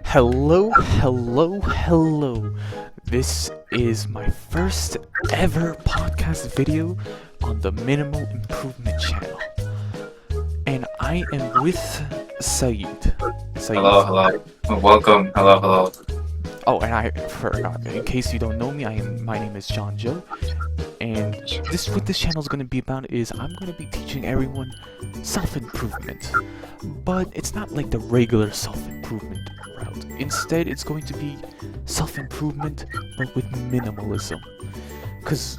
Hello. This is my first ever podcast video on the Minimal Improvement channel. And I am with Saeed. Hello, hello. Welcome. Hello. Oh, and I forgot. In case you don't know me, my name is John Joe. And what this channel is going to be about is I'm going to be teaching everyone self-improvement. But it's not like the regular self-improvement route. Instead, it's going to be self-improvement, but with minimalism. Because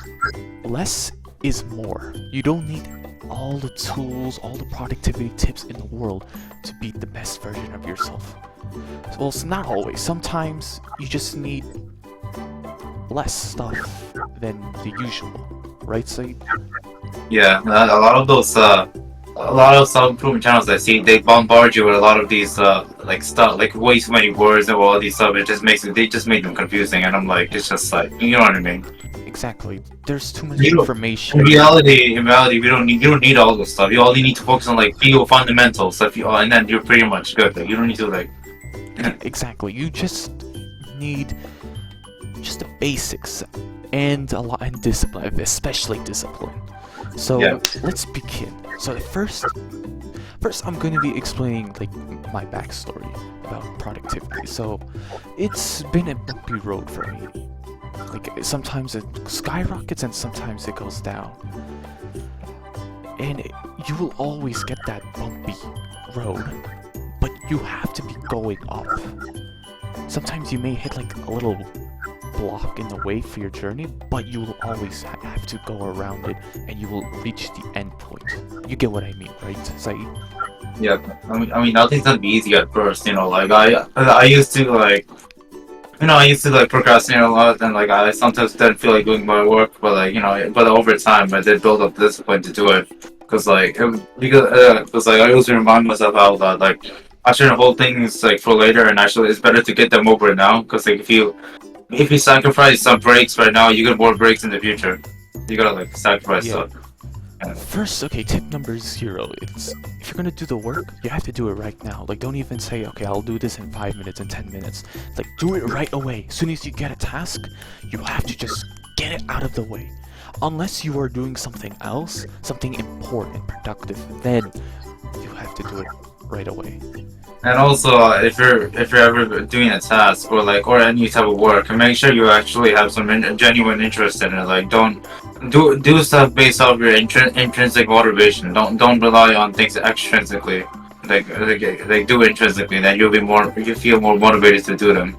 less is more. You don't need all the tools, all the productivity tips in the world to be the best version of yourself. Well, it's not always. Sometimes you just need less stuff than the usual, right, Saeed? Yeah, a lot of those, a lot of self-improvement channels I see, they bombard you with a lot of these, like stuff, like way too many words and all these stuff. They just make them confusing, and I'm like, it's just like, you know what I mean? Exactly. There's too much You don't- information. In reality, you don't need all this stuff. You only need to focus on like few fundamentals, and then you're pretty much good. Like, you don't need to like. Exactly. You just need just the basics and discipline, especially discipline. So Yeah. let's begin. So first I'm going to be explaining like my backstory about productivity. So it's been a bumpy road for me. Like sometimes it skyrockets and sometimes it goes down. And you will always get that bumpy road, but you have to be going up. Sometimes you may hit like a little block in the way for your journey, but you will always have to go around it and you will reach the end point. You get what I mean, right, Saeed? Yeah, I mean, nothing's gonna be easy at first. Like I used to like. I used to like procrastinate a lot, and like I sometimes didn't feel like doing my work, but but over time I did build up discipline to do it, because I always remind myself how that like I shouldn't hold things like for later, and actually it's better to get them over now, because like if you sacrifice some breaks right now, you get more breaks in the future. You gotta like sacrifice Yeah. stuff. Yeah. First, okay, tip number 0. It's if you're gonna do the work, you have to do it right now. Like, don't even say, okay, I'll do this in 5 minutes and 10 minutes. Like, do it right away. As soon as you get a task, you have to just get it out of the way. Unless you are doing something else, something important, productive, then you have to do it right away. And also, if you're ever doing a task or any type of work, make sure you actually have some genuine interest in it. Like, don't do stuff based off your intrinsic motivation. Don't rely on things extrinsically. Like do intrinsically, then you feel more motivated to do them.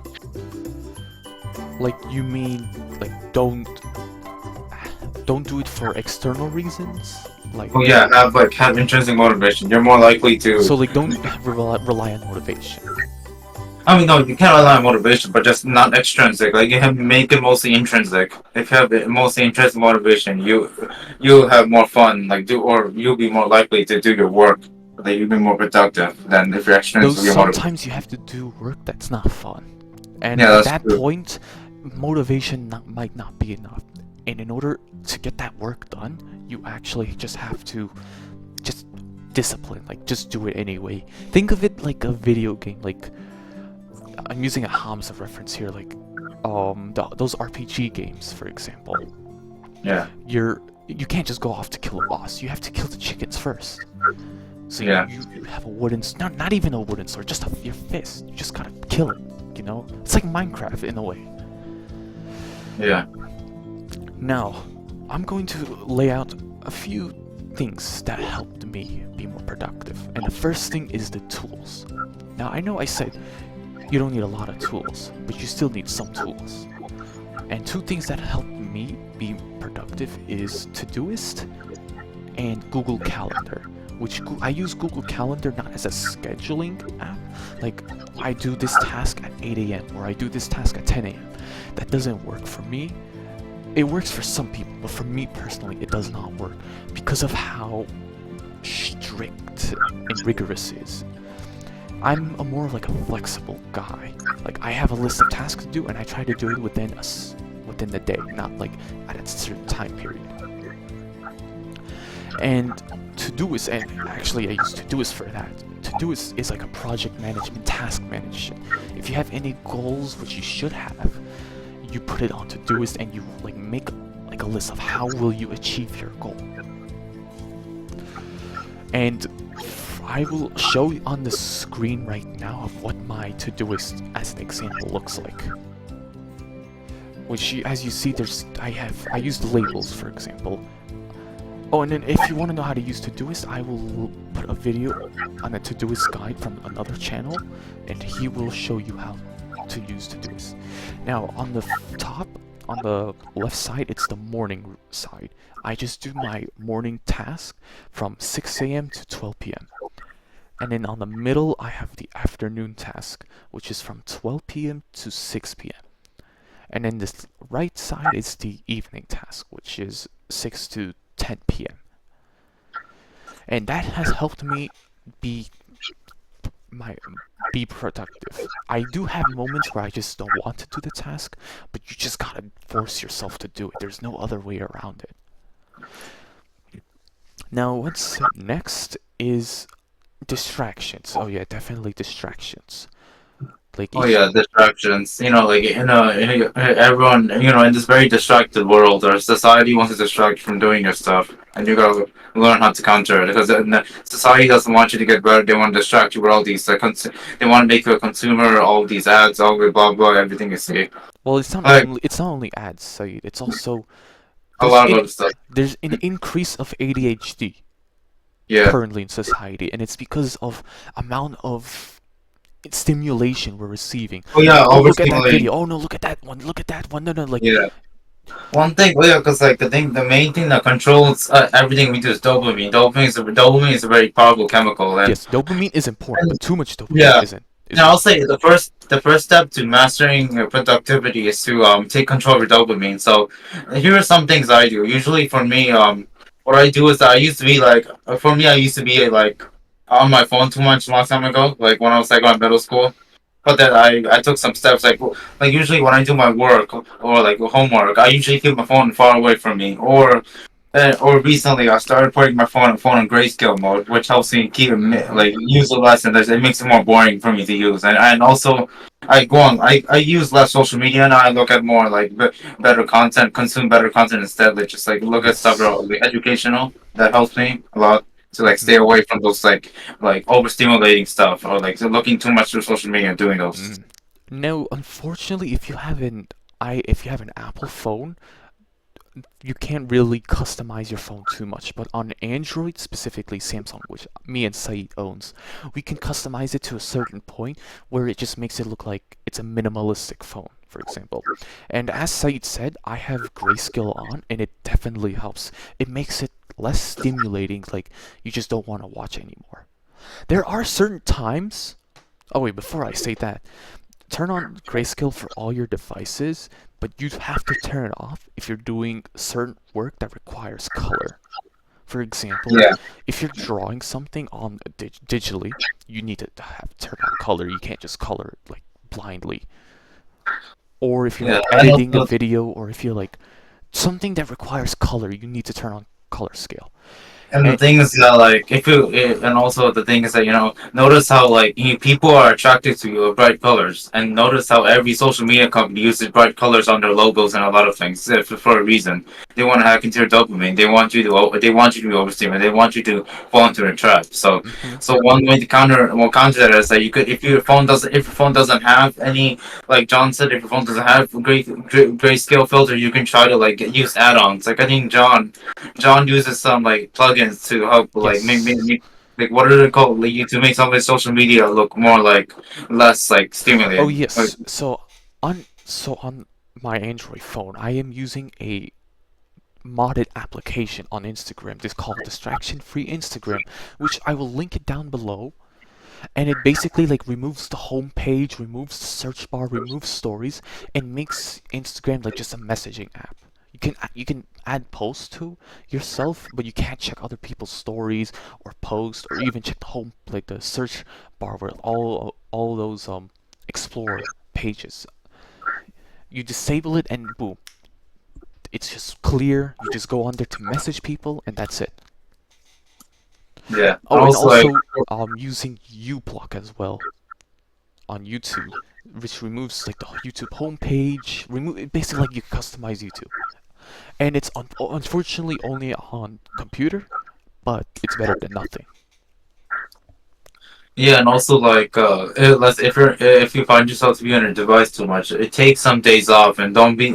Like, you mean, like, don't do it for external reasons? Like, Oh yeah, have intrinsic motivation. You're more likely to. so like, don't rely on motivation. I mean, no, you can't rely on motivation, but just not extrinsic. Like you have make it mostly intrinsic. If you have mostly intrinsic motivation, you have more fun. Or you'll be more likely to do your work. Like you'll be more productive than if you're Though extrinsically motivated. sometimes you have to do work that's not fun. And Yeah, at that's that true. point, motivation might not be enough. And in order to get that work done, you actually just have to just discipline, like just do it anyway. Think of it like a video game. Like, I'm using a Hamza reference here, like those RPG games, for example. Yeah, You can't just go off to kill a boss. You have to kill the chickens first. So Yeah. you have a wooden, not even a wooden sword, just your fist. You just gotta kill it. It's like Minecraft in a way. yeah. Now, I'm going to lay out a few things that helped me be more productive. And the first thing is the tools. Now, I know I said you don't need a lot of tools, but you still need some tools. And 2 things that helped me be productive is Todoist and Google Calendar. I use Google Calendar not as a scheduling app. Like, I do this task at 8 a.m. or I do this task at 10 a.m. That doesn't work for me. It works for some people, but for me personally, it does not work because of how strict and rigorous it is. I'm more of like a flexible guy. Like, I have a list of tasks to do, and I try to do it within the day, not like at a certain time period. And Todoist, and actually I use Todoist for that. Todoist is like a project management, task management. If you have any goals, which you should have, you put it on Todoist and you like make like a list of how will you achieve your goal. And I will show you on the screen right now of what my Todoist as an example looks like. Which, as you see, I use the labels, for example. Oh, and then if you want to know how to use Todoist, I will put a video on a Todoist guide from another channel, and he will show you how to use Todoist. Now, on the top, on the left side, it's the morning side. I just do my morning task from 6 a.m. to 12 p.m. And then on the middle, I have the afternoon task, which is from 12 p.m. to 6 p.m. And then this right side is the evening task, which is 6 to 10 p.m. And that has helped me be productive. I do have moments where I just don't want to do the task, but you just gotta force yourself to do it. There's no other way around it. Now, what's next is distractions. Oh yeah, definitely distractions. Like Oh yeah, distractions. Everyone, in this very distracted world, our society wants to distract you from doing your stuff, and you gotta learn how to counter it. Because society doesn't want you to get better; they want to distract you with all these. They want to make you a consumer. All these ads, all the blah blah, everything you see. well, it's not only ads, Saeed. It's also A lot of other stuff. there's an increase of ADHD Yeah. currently in society, and it's because of amount of stimulation we're receiving. Oh yeah, Oh, look at that overstimulating. video. Oh no, look at that one. Look at that one. No, no, like Yeah. One thing, well, yeah, because like the main thing that controls everything we do is dopamine. Dopamine is a very powerful chemical, and, yes, dopamine is important, but too much dopamine yeah. isn't. Now I'll say the first step to mastering your productivity is to take control of your dopamine. So here are some things I do. Usually for me, what I do is that I used to be like for me I used to be like on my phone too much a long time ago, like when I was like in middle school. But then I took some steps like usually when I do my work or like homework, I usually keep my phone far away from me. Or recently I started putting my phone in grayscale mode, which helps me keep it like use it less, and it makes it more boring for me to use. And also I use less social media now. I look at more like better content, consume better content instead. Like just like look at stuff that Yes. are like, educational. That helps me a lot to like stay Mhm. away from those like overstimulating stuff or like looking too much through social media and doing those. Mm. Now, unfortunately, if you have an Apple phone, you can't really customize your phone too much. But on Android, specifically Samsung, which me and Saeed owns, we can customize it to a certain point where it just makes it look like it's a minimalistic phone, for example. And as Saeed said, I have grayscale on, and it definitely helps. It makes it less stimulating, like you just don't want to watch anymore. There are certain times. Oh wait, before I say that, turn on grayscale for all your devices, but you have to turn it off if you're doing certain work that requires color. For example, Yeah, if you're drawing something on digitally, you need to have turn on color. You can't just color it like blindly. Or if you're yeah. like And editing a also, video, or if you're like something that requires color, you need to turn on color scale. and the And thing is that like and also the thing is that notice how like people are attracted to bright colors, and notice how every social media company uses bright colors on their logos and a lot of things for a reason. They want to hack into your dopamine. They want you to be overstimulated. They want you to fall into a trap. So mhm. so one way to counter that is that you could if your phone doesn't have any, like John said, if your phone doesn't have great scale filter, you can try to like use add-ons. Like I think John uses some like plugins to help like Yes. like what are they called, like, to make some of his social media look more like less like Oh stimulating. Like, yes. So on my Android phone, I am using a modded application on Instagram. It's called Distraction Free Instagram, which I will link it down below. And it basically like removes the home page, removes the search bar, removes stories, and makes Instagram like just a messaging app. You can add posts to yourself, but you can't check other people's stories or posts, or even check the home like the search bar where all those explore pages. You disable it and boom, it's just clear. You just go under to message people, and that's it. Yeah. And Oh, and also like also using uBlock as well on YouTube, which removes like the YouTube homepage. Remove basically like you customize YouTube, and it's unfortunately only on computer, but it's better than nothing. yeah, and also like if you find yourself to be on your device too much, it takes some days off and don't be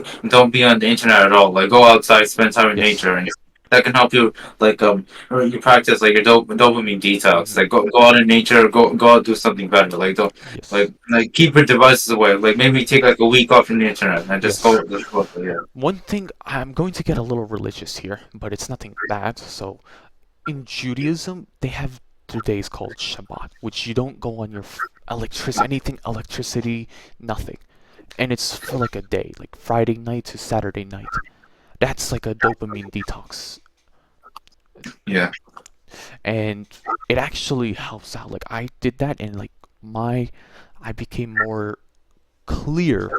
on the internet at all. Like go outside, spend time in Yes. nature, and that can help you like or you practice like your dopamine detox. Hmm. Like go out in nature, go out do something better. Like don't Yes. like keep your devices away. Like maybe take like a week off from the internet and Yes. just go yeah. One thing, I'm going to get a little religious here, but it's nothing bad. So, in Judaism, they have their days called Shabbat, which you don't go on your anything electricity, nothing. And it's for like a day, like Friday night to Saturday night. That's like a dopamine detox, Yeah. and it actually helps out. Like I did that, and like my, I became more clear,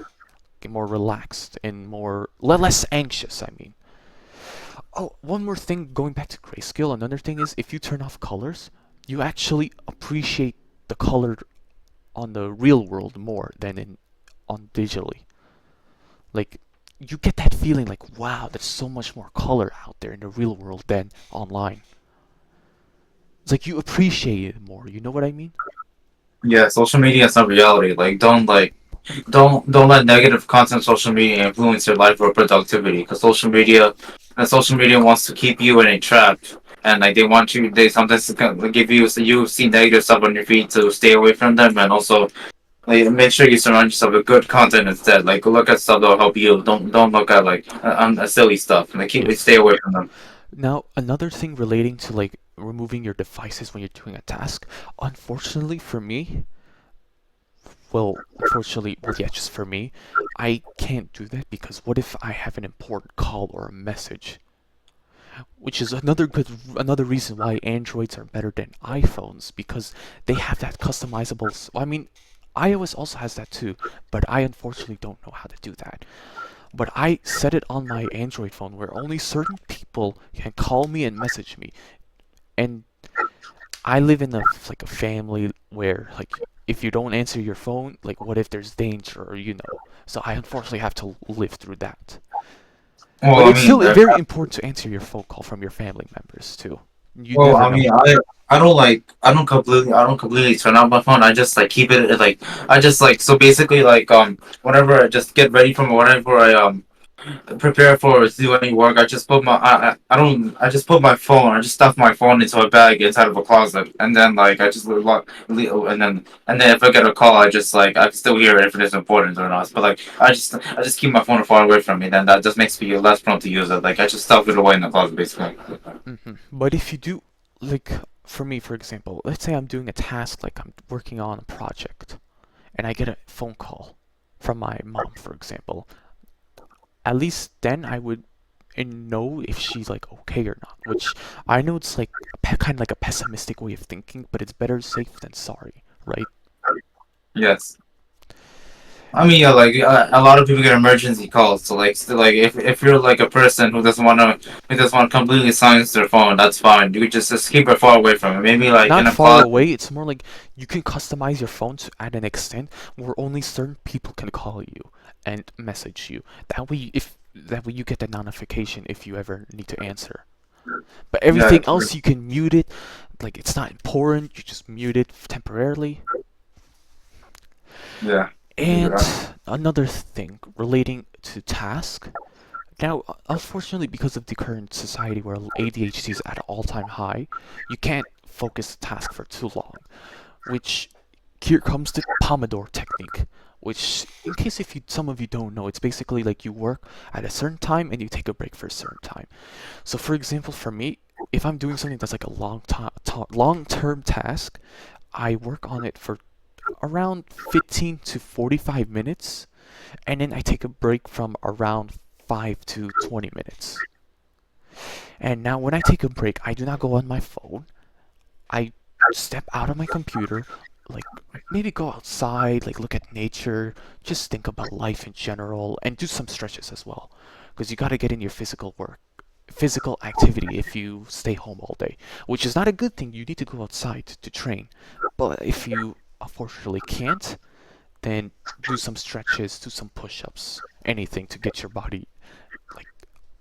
more relaxed, and more less anxious. I mean. Oh, one more thing, going back to grayscale, another thing is if you turn off colors, you actually appreciate the color on the real world more than in on digitally. Like you get that feeling like wow, there's so much more color out there in the real world than online. It's like you appreciate it more, you know what I mean? Yeah, social media is not reality. Don't let negative content on social media influence your life or productivity because social media wants to keep you in a trap and like they sometimes give you so you see negative stuff on your feed to stay away from them and also like make sure you surround yourself with good content instead. Like look at stuff that'll help you. Don't look at like silly stuff. Like Yes. stay away from them. Now, another thing relating to like removing your devices when you're doing a task, unfortunately for me, well, yeah, just for me, I can't do that because what if I have an important call or a message? Which is another reason why Androids are better than iPhones because they have that customizable. I mean, iOS also has that too, but I unfortunately don't know how to do that. But I set it on my Android phone where only certain people can call me and message me, and I live in a family where like if you don't answer your phone, like what if there's danger or so I unfortunately have to live through that. But Well, I it's mean, still very important to answer your phone call from your family members too. You Well, never I know. mean, I don't completely turn off my phone. I just like keep it like I just like so basically like whenever I just get ready from whatever I prepare for to do any work, I just put my I don't I just put my phone. I just stuff my phone into a bag inside of a closet, and then like I just and then if I get a call, I just like I can still hear it if it is important or not. But like I just keep my phone far away from me. Then that just makes me less prone to use it. Like I just stuff it away in the closet basically. But if you do, like for me, for example, let's say I'm doing a task, like I'm working on a project, and I get a phone call from my mom, for example. At least then I would know if she's like okay or not. Which I know it's like kind of like a pessimistic way of thinking, but it's better safe than sorry, right? Yes. I mean, yeah, like a lot of people get emergency calls. So, like, still, like, if you're like a person who doesn't want to completely silence their phone, that's fine. You could just keep it far away from it. Maybe like in Not a far closet. away. It's more like you can customize your phone to at an extent where only certain people can call you and message you. That way you get the notification if you ever need to answer. But Yeah, everything else you can mute it. Like it's not important. You just mute it temporarily. yeah, And another thing relating to task. Now, unfortunately, because of the current society where ADHD is at an all-time high, you can't focus a task for too long. Which here comes the Pomodoro technique. Which, in case if some of you don't know, it's basically like you work at a certain time and you take a break for a certain time. So, for example, for me, if I'm doing something that's like a long-term task, I work on it for around 15 to 45 minutes, and then I take a break from around 5 to 20 minutes. And now, when I take a break, I do not go on my phone. I step out of my computer, like maybe go outside, like look at nature, just think about life in general, and do some stretches as well. Because you gotta get in your physical activity if you stay home all day, which is not a good thing. You need to go outside to train. But if you unfortunately can't, then do some stretches, do some push-ups, anything to get your body like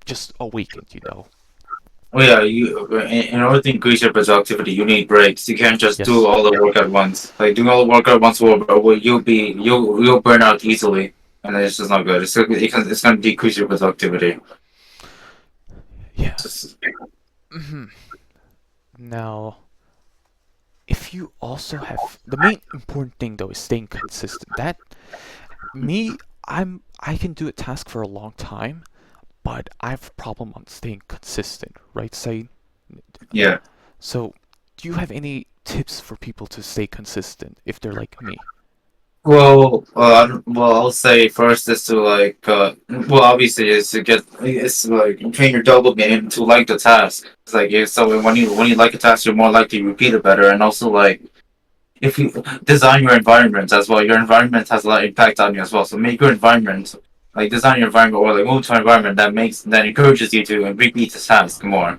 just awakened. Oh yeah, in order to increase your productivity, you need breaks. You can't just do Yes. all the work at once. Like doing all the work at once will you'll burn out easily, and it's just not good. It's gonna decrease your productivity. Yeah. Just, Mhm. Now, if you also have the main important thing though is staying consistent. That me, I can do a task for a long time, but I have a problem on staying consistent, right, Said? yeah. So, do you have any tips for people to stay consistent if they're like me? I'll say first is to obviously is to get, it's like train your dopamine to like the task. It's like so when you like a task, you're more likely to repeat it better, and also like if you design your environment as well, your environment has a lot of impact on you as well. So make your environment like design your environment or like move to an environment that encourages you to repeat the task more.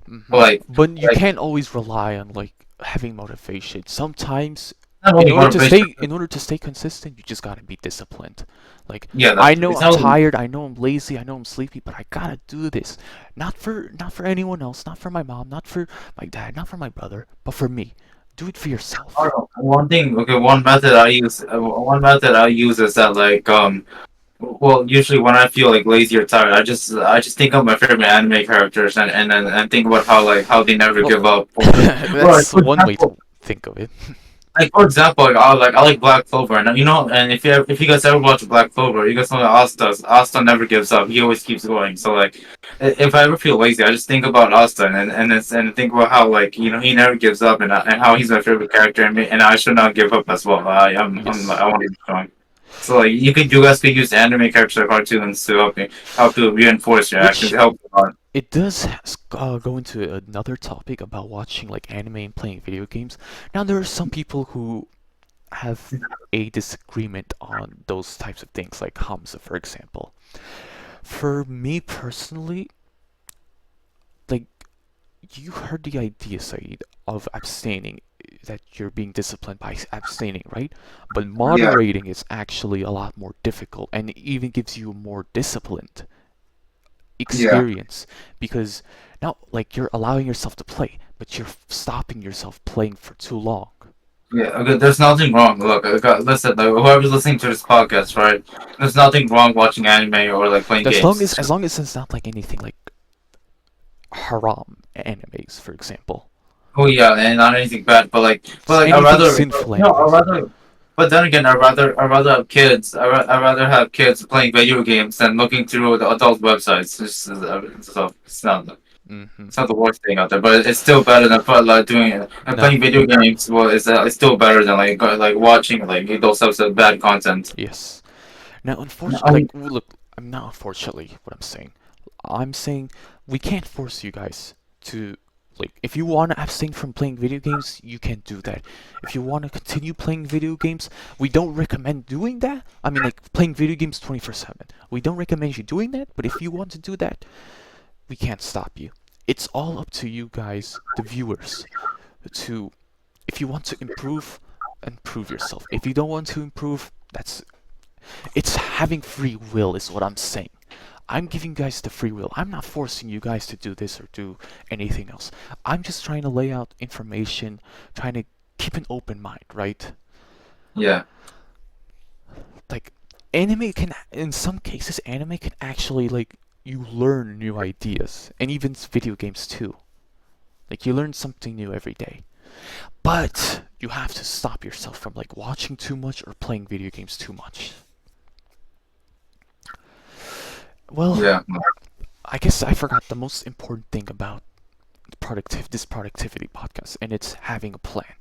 Hmm. Like But you like can't always rely on like having motivation. Sometimes, not in only order to motivation. stay consistent, you just gotta be disciplined. Like Yeah, I that's know it's I'm not. tired, I know I'm lazy, I know I'm sleepy, but I gotta do this. Not for anyone else, not for my mom, not for my dad, not for my brother, but for me. Do it for yourself. One thing, okay, one method I use is that usually when I feel like lazy or tired, I just think of my favorite anime characters and think about how they never Well, give up. Or that's for one way example, to think of it. for example, I like Black Clover, and and if you guys ever watch Black Clover, you guys know that Asta never gives up. He always keeps going. So like, if I ever feel lazy, I just think about Asta and think about how he never gives up and how he's my favorite character and I should not give up as well. Yes. I want to be strong. So like you guys could use anime characters or cartoons to help to reinforce your actions, Which help you out. it does go into another topic about watching like anime and playing video games. Now there are some people who have a disagreement on those types of things, like Hamza, for example. For me personally, like you heard the idea, Saeed, of abstaining, that you're being disciplined by abstaining, right? But Yeah, moderating is actually a lot more difficult and it even gives you a more disciplined yeah. experience because now, like, you're allowing yourself to play, but you're stopping yourself playing for too long. Yeah, okay, there's nothing wrong. Look, listen, like, whoever's listening to this podcast, right? There's nothing wrong watching anime or like playing As long games. as as long as it's not like anything like haram animes, for example. Oh yeah, and not anything bad, Just I anything rather, sinful anyways. but then again, I rather have kids. I rather have kids playing video games than looking through the adult websites. Hmm. It's not the worst thing out there, but it's still better than doing it. And No. playing video games, well, it's still better than like watching like those types of bad content. Yes. Now, unfortunately, I like, look, I'm not unfortunately what I'm saying. I'm saying we can't force you guys to, like, if you want to abstain from playing video games, you can do that. If you want to continue playing video games, we don't recommend doing that. I mean, like, playing video games 24/7. We don't recommend you doing that, but if you want to do that, we can't stop you. It's all up to you guys, the viewers, to, if you want to improve yourself. If you don't want to improve, it's having free will is what I'm saying. I'm giving you guys the free will. I'm not forcing you guys to do this or do anything else. I'm just trying to lay out information, trying to keep an open mind, right? yeah. Like, anime can, in some cases, anime can actually, like, you learn new ideas, and even video games too. Like, you learn something new every day. But you have to stop yourself from, like, watching too much or playing video games too much. Well, Yeah. I guess I forgot the most important thing about this productivity podcast, and it's having a plan.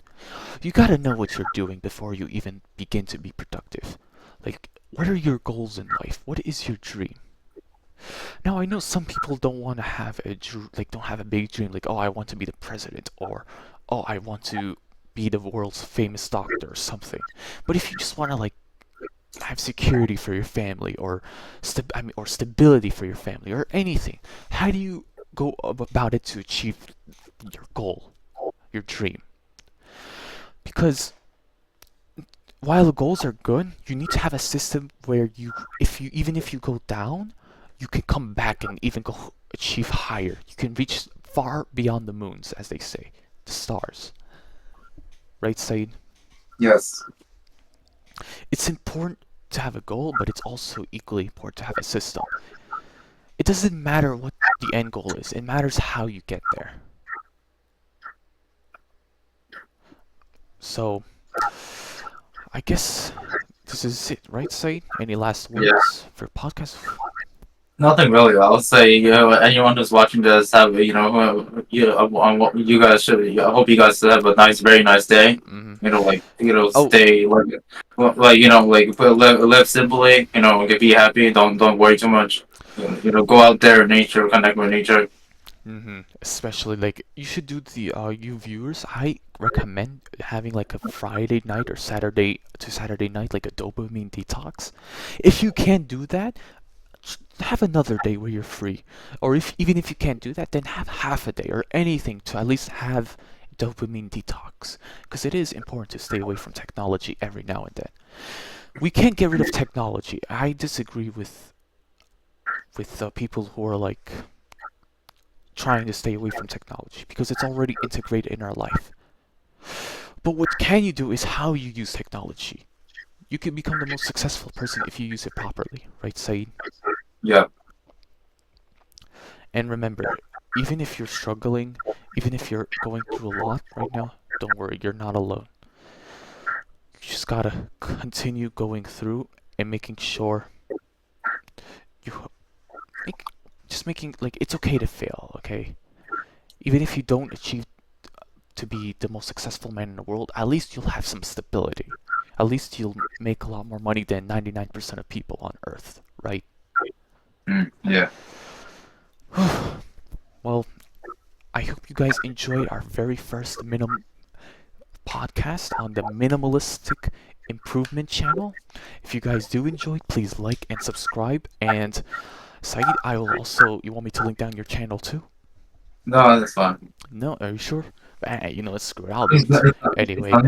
You gotta know what you're doing before you even begin to be productive. Like, what are your goals in life? What is your dream? Now, I know some people don't want to have don't have a big dream, like, oh, I want to be the president, or oh, I want to be the world's famous doctor or something. But if you just want to, like, have security for your family or or stability for your family or anything, how do you go about it to achieve your goal, your dream. Because while the goals are good, you need to have a system where even if you go down, you can come back and even go achieve higher. You can reach far beyond the moons, as they say, the stars. Right, Said? Yes. It's important to have a goal, but it's also equally important to have a system. It doesn't matter what the end goal is, it matters how you get there. So, I guess this is it, right, Said? Any last Yeah. words for podcast? Nothing really. I'll say, anyone who's watching this, have you guys should. I hope you guys have a nice, very nice day. Hmm. Oh, Stay like live simply. Be happy. Don't worry too much. Go out there in nature, connect with nature. especially like you should do the you viewers. I recommend having like a Friday night or Saturday to Saturday night, like a dopamine detox. If you can't do that, have another day where you're free. Or if even if you can't do that, then have half a day or anything to at least have dopamine detox. Because it is important to stay away from technology every now and then. We can't get rid of technology. I disagree with people who are like trying to stay away from technology because it's already integrated in our life. But what can you do is how you use technology. You can become the most successful person if you use it properly, right, Saeed? Yeah. And remember, even if you're struggling, even if you're going through a lot right now, don't worry, you're not alone. You just gotta continue going through and making sure you make just making like it's okay to fail, okay? Even if you don't achieve to be the most successful man in the world, at least you'll have some stability. At least you'll make a lot more money than 99% of people on Earth, right? Yeah. Well, I hope you guys enjoyed our very first podcast on the Minimalistic Improvement channel. If you guys do enjoy, please like and subscribe. And Saeed, I will also. You want me to link down your channel too? No, that's fine. No, are you sure? Let's screw it. I'll do It's it. not. It's Anyway, not.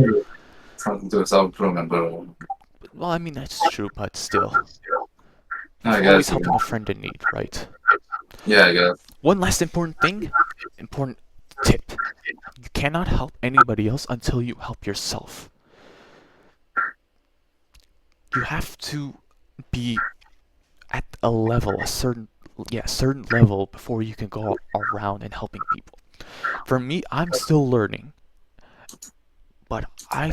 It's not to self improvement, but well, I mean that's true, but still, I always guess. Yeah. helping a friend in need, right? Yeah, I guess. One last important tip. You cannot help anybody else until you help yourself. You have to be at a certain level before you can go around and helping people. For me, I'm still learning, but I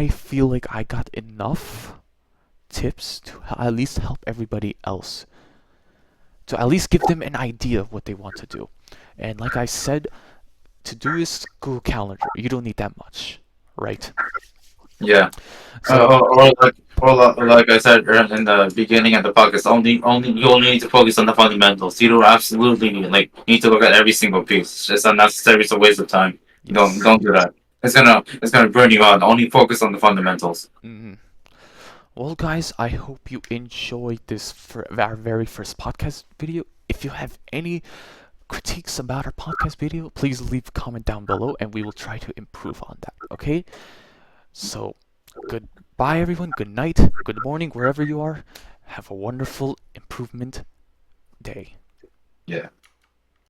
feel like I got enough tips to at least help everybody else. To at least give them an idea of what they want to do. And like I said, to do this Google Calendar, you don't need that much, right? Yeah. So, Like I said in the beginning of the podcast, only you only need to focus on the fundamentals. You don't absolutely need to look at every single piece. It's just unnecessary. It's a waste of time. yes. Don't do that. It's gonna burn you out. Only focus on the fundamentals. Hmm. Well, guys, I hope you enjoyed this for our very first podcast video. If you have any critiques about our podcast video, please leave a comment down below and we will try to improve on that, okay? So, goodbye, everyone. Good night, good morning, wherever you are. Have a wonderful improvement day. Yeah.